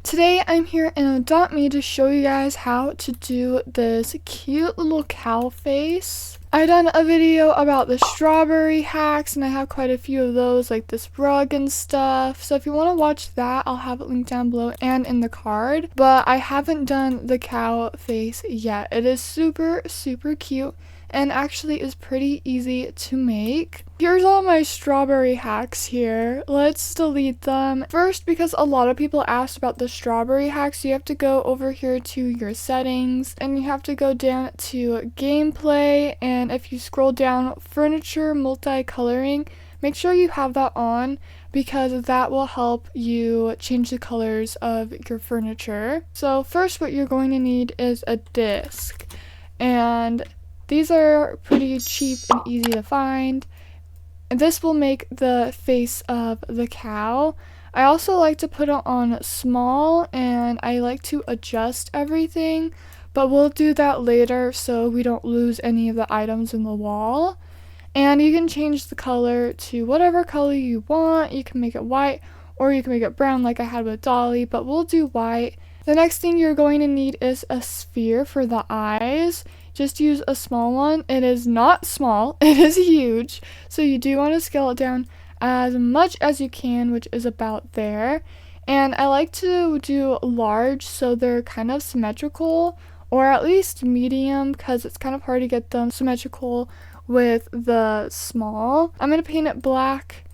Today I'm here in Adopt Me to show you guys how to do this cute little cow face. I done a video about the strawberry hacks and I have quite a few of those, like this rug and stuff. So if you want to watch that, I'll have it linked down below and in the card. But I haven't done the cow face yet. It is super cute and actually is pretty easy to make. Here's all my strawberry hacks here. Let's delete them. First, because a lot of people asked about the strawberry hacks, you have to go over here to your settings and you have to go down to gameplay, and if you scroll down furniture multicoloring, make sure you have that on because that will help you change the colors of your furniture. So first what you're going to need is a disc, and these are pretty cheap and easy to find. And this will make the face of the cow. I also like to put it on small and I like to adjust everything, but we'll do that later so we don't lose any of the items in the wall. And you can change the color to whatever color you want. You can make it white or you can make it brown like I had with Dolly, but we'll do white. The next thing you're going to need is a sphere for the eyes. Just use a small one. It is not small, it is huge. So you do want to scale it down as much as you can, which is about there. And I like to do large so they're kind of symmetrical, or at least medium, because it's kind of hard to get them symmetrical with the small. I'm going to paint it black,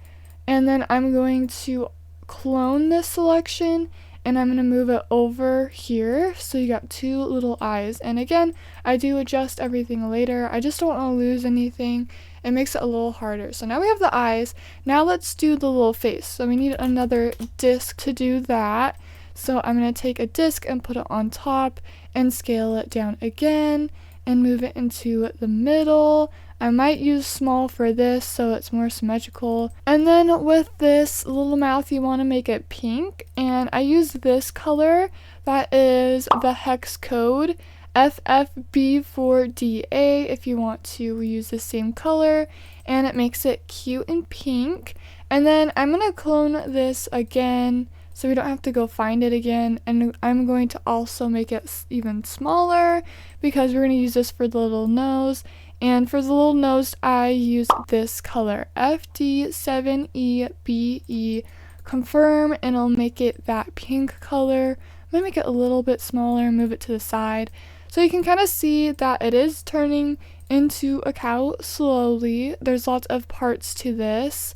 and then I'm going to clone this selection and I'm going to move it over here so you got two little eyes. And again, I do adjust everything later. I just don't want to lose anything. It makes it a little harder. So now we have the eyes. Now let's do the little face. So we need another disc to do that. So I'm going to take a disc and put it on top and scale it down again and move it into the middle. I might use small for this so it's more symmetrical. And then with this little mouth, you want to make it pink. And I use this color. That is the hex code FFB4DA if you want to use the same color. And it makes it cute and pink. And then I'm going to clone this again so we don't have to go find it again. And I'm going to also make it even smaller because we're going to use this for the little nose. And for the little nose, I use this color, FD7EBE, confirm, and I'll make it that pink color. I'm going to make it a little bit smaller and move it to the side. So you can kind of see that it is turning into a cow slowly. There's lots of parts to this.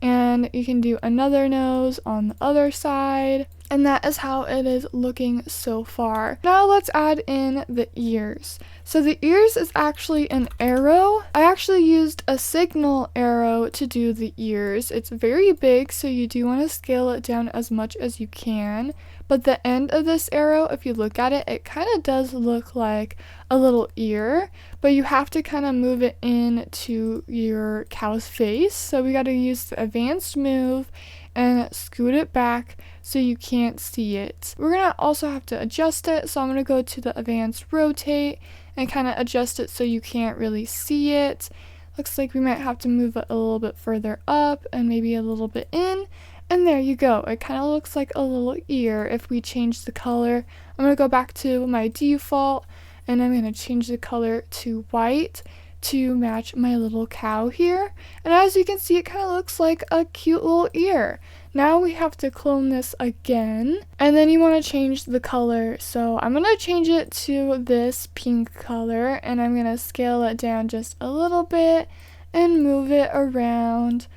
And you can do another nose on the other side. And that is how it is looking so far. Now let's add in the ears. So the ears is actually an arrow. I actually used a signal arrow to do the ears. It's very big, so you do want to scale it down as much as you can. But the end of this arrow, if you look at it, it kind of does look like a little ear, but you have to kind of move it into your cow's face. So we got to use the advanced move and scoot it back so you can't see it. We're going to also have to adjust it, so I'm going to go to the advanced rotate and kind of adjust it so you can't really see it. Looks like we might have to move it a little bit further up and maybe a little bit in. And there you go. It kind of looks like a little ear if we change the color. I'm going to go back to my default and I'm going to change the color to white to match my little cow here. And as you can see, it kind of looks like a cute little ear. Now we have to clone this again, and then you want to change the color. So I'm going to change it to this pink color, and I'm going to scale it down just a little bit and move it around.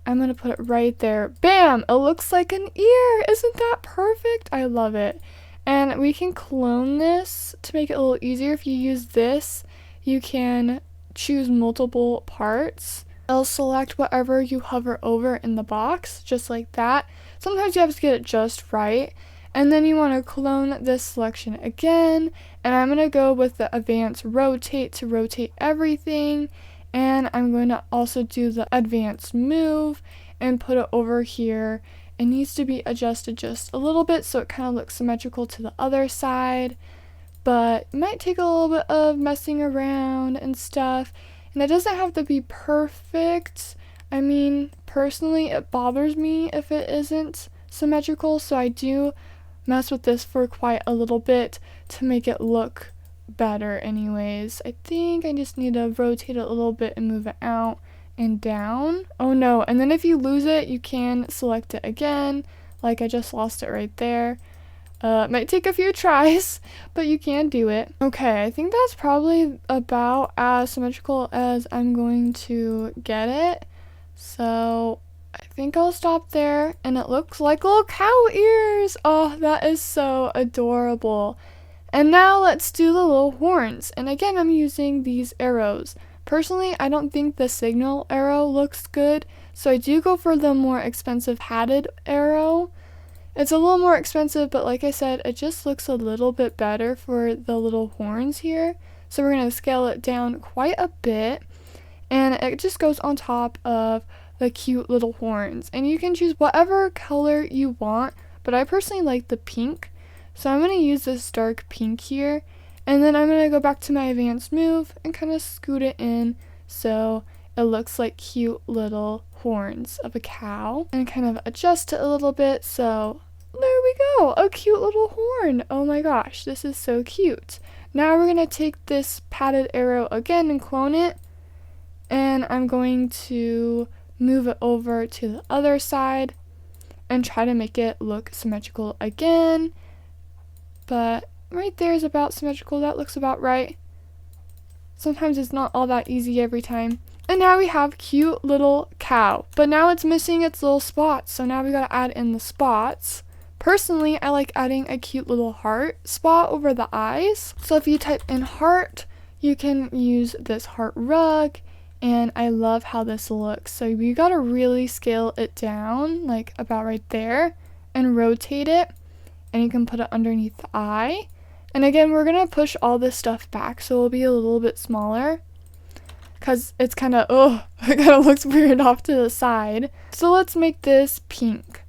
I'm going to put it right there. Bam! It looks like an ear. Isn't that perfect? I love it. And we can clone this to make it a little easier. If you use this, you can choose multiple parts. It'll select whatever you hover over in the box, just like that. Sometimes you have to get it just right. And then you want to clone this selection again. And I'm going to go with the advanced rotate to rotate everything. And I'm going to also do the advanced move and put it over here. It needs to be adjusted just a little bit so it kind of looks symmetrical to the other side. But it might take a little bit of messing around and stuff. And it doesn't have to be perfect. I mean, personally, it bothers me if it isn't symmetrical, so I do mess with this for quite a little bit to make it look better anyways. I think I just need to rotate it a little bit and move it out and down. Oh no, and then if you lose it, you can select it again. Like I just lost it right there. Might take a few tries, but you can do it. Okay, I think that's probably about as symmetrical as I'm going to get it. So I think I'll stop there, and it looks like little cow ears. Oh, that is so adorable. And now let's do the little horns. And again, I'm using these arrows. Personally, I don't think the signal arrow looks good, so I do go for the more expensive hatted arrow. It's a little more expensive, but like I said, it just looks a little bit better for the little horns here. So we're going to scale it down quite a bit, and it just goes on top of the cute little horns. And you can choose whatever color you want, but I personally like the pink. So I'm going to use this dark pink here, and then I'm going to go back to my advanced move and kind of scoot it in so it looks like cute little horns of a cow, and kind of adjust it a little bit. So there we go, a cute little horn. Oh my gosh, this is so cute. Now we're going to take this padded arrow again and clone it, and I'm going to move it over to the other side and try to make it look symmetrical again. But right there is about symmetrical. That looks about right. Sometimes it's not all that easy every time. And now we have cute little cow, but now it's missing its little spots. So now we gotta add in the spots. Personally, I like adding a cute little heart spot over the eyes. So if you type in heart, you can use this heart rug, and I love how this looks. So you gotta really scale it down, like about right there, and rotate it. And you can put it underneath the eye. And again, we're going to push all this stuff back so it'll be a little bit smaller, because it's kind of, it kind of looks weird off to the side. So let's make this pink.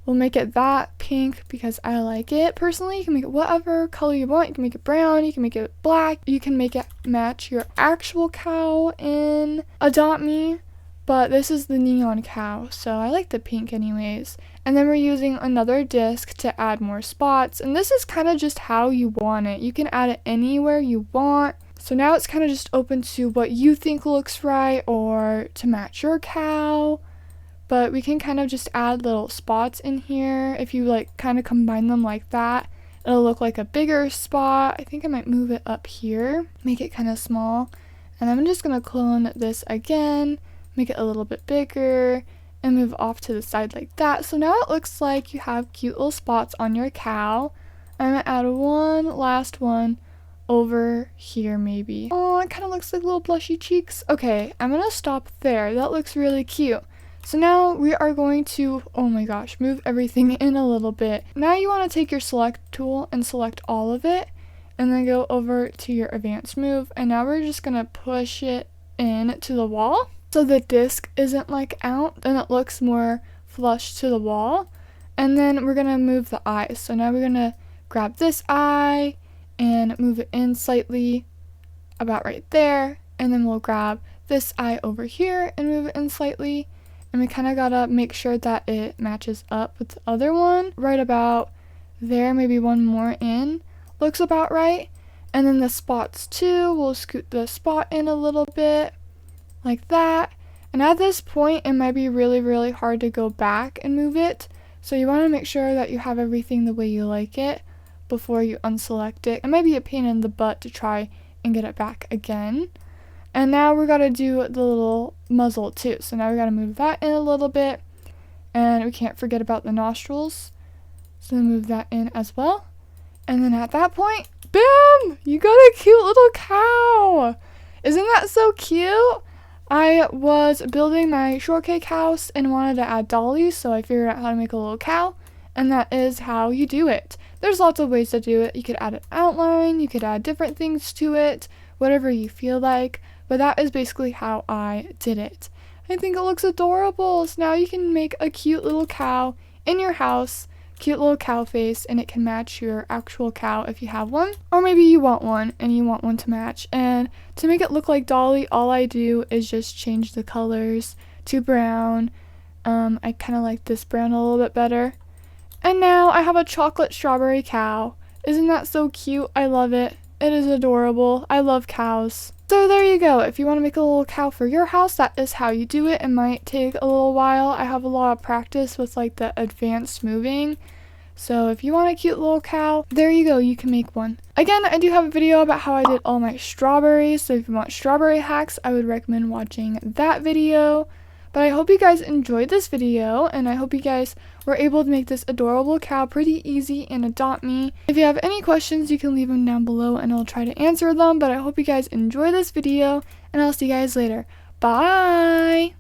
We'll make it that pink because I like it. Personally, you can make it whatever color you want. You can make it brown, you can make it black, you can make it match your actual cow in Adopt Me. But this is the neon cow, so I like the pink anyways. And then we're using another disc to add more spots, and this is kind of just how you want it. You can add it anywhere you want. So now it's kind of just open to what you think looks right or to match your cow. But we can kind of just add little spots in here. If you like kind of combine them like that, it'll look like a bigger spot. I think I might move it up here, make it kind of small. And I'm just going to clone this again, make it a little bit bigger, and move off to the side like that. So now it looks like you have cute little spots on your cow. I'm going to add one last one over here maybe. Oh, it kind of looks like little blushy cheeks. Okay, I'm going to stop there. That looks really cute. So now we are going to, oh my gosh, move everything in a little bit. Now you want to take your select tool and select all of it, and then go over to your advanced move. And now we're just going to push it in to the wall, so the disc isn't like out and it looks more flush to the wall. And then we're gonna move the eyes. So now we're gonna grab this eye and move it in slightly about right there. And then we'll grab this eye over here and move it in slightly. And we kind of gotta make sure that it matches up with the other one right about there. Maybe one more in looks about right. And then the spots too, we'll scoot the spot in a little bit like that. And at this point, it might be really hard to go back and move it. So you want to make sure that you have everything the way you like it before you unselect it. It might be a pain in the butt to try and get it back again. And now we're gonna do the little muzzle too. So now we gotta move that in a little bit. And we can't forget about the nostrils. So then move that in as well. And then at that point, bam! You got a cute little cow! Isn't that so cute? I was building my shortcake house and wanted to add dollies, so I figured out how to make a little cow, and that is how you do it. There's lots of ways to do it. You could add an outline, you could add different things to it, whatever you feel like, but that is basically how I did it. I think it looks adorable, so now you can make a cute little cow in your house, cute little cow face, and it can match your actual cow if you have one, or maybe you want one and you want one to match. And to make it look like Dolly, all I do is just change the colors to brown. I kind of like this brown a little bit better, And now I have a chocolate strawberry cow. Isn't that so cute? I love it. It is adorable. I love cows. So there you go. If you want to make a little cow for your house, that is how you do it. It might take a little while. I have a lot of practice with like the advanced moving. So if you want a cute little cow, there you go, you can make one. Again, I do have a video about how I did all my strawberries, so if you want strawberry hacks, I would recommend watching that video. But I hope you guys enjoyed this video, and I hope you guys were able to make this adorable cow pretty easy and adopt me. If you have any questions, you can leave them down below and I'll try to answer them. But I hope you guys enjoy this video, and I'll see you guys later. Bye!